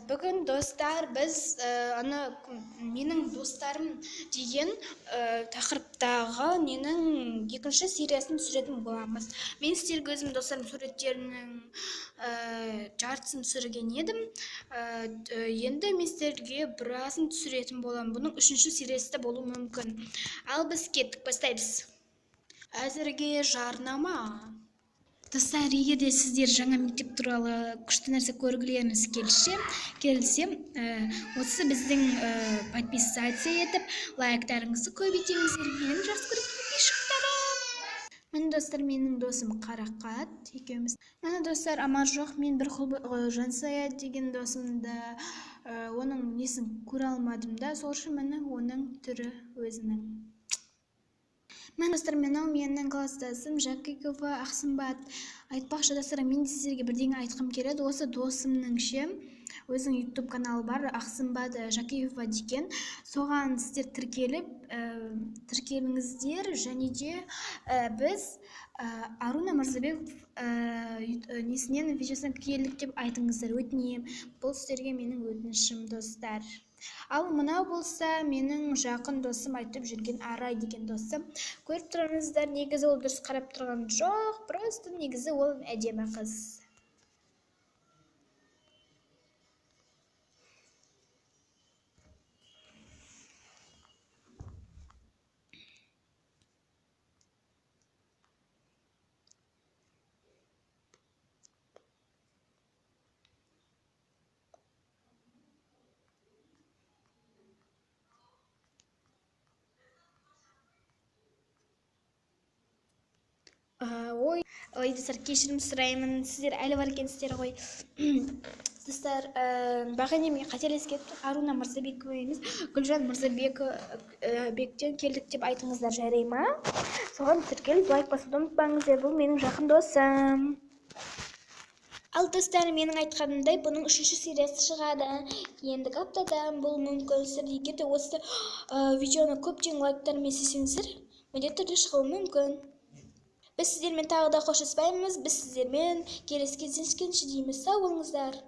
Бүгін достар біз менің достарым деген тақырыптағы ненің екінші сериясын түсіретін боламыз. Мен сіздерге өзім достарым суреттерінің жартысын түсірген едім. Енді мен сіздерге біразын түсіретін боламын. Бұның үшінші сериясы да болуы мүмкін. Ал біз кеттік, бастаймыз. Әзірге жарнама. Достар, егер де сіздер жаңа мектеп туралы күшті нәрсе көргілеріңіз келсе, осы біздің подписаться етіп, лайктарыңызды көбейтіңіздер. Менің жақсы көретін подписчиктарым. Міне достар, менің досым Қарақат екеуміз. Міне достар, амал жоқ, мен бір Жансая деген досымды оның несін көре алмадым да, сол үшін міне оның түрі өзінің. Мен достар, менің класстасым Жакикова Ақсымбат. Айтпақшы достар, мен сіздерге бірдеңе айтқым келеді. Осы досымның өзінің YouTube каналы бар, Ақсымбат Жакикова деген. Соған сіздер тіркеліңіздер, және де біз Аруна Мырзабеков несінен видеосына келдік деп айтыңыздар, өтінем. Бұл сіздерге менің өтінішім, достар. Ал мынау болса менің жақын досым айтып жүрген Арай деген досым. Көріп тұрыңыздар, негізі ол дұрыс қарап тұрған жоқ, просто негізі ол әдемі қыз. Ой, достар, кешірім сұраймын, сіздер әлі бар екенсіздер ғой. Достар, бағанеме қателесіп кеттім. Аруна Мырзабекова емес, Гүлжан Мырзабектен келдік деп айтыңыздар, жарай ма? Соған тіркеліп лайк басуды ұмытпаңыздар, бұл менің жақын досым. Ал достар, менің айтқанымдай, бұның үшінші сериясы шығады. Ендігі аптадан бұл мүмкін. Сіздер егер де осы видеоны көптеген лайктармен істесеңіздер, міндетті түрде шығуы мүмкін. Біз сіздермен тағы да қоштаспаймыз. Біз сіздермен келесі кездескенше дейміз. Сау болыңыздар.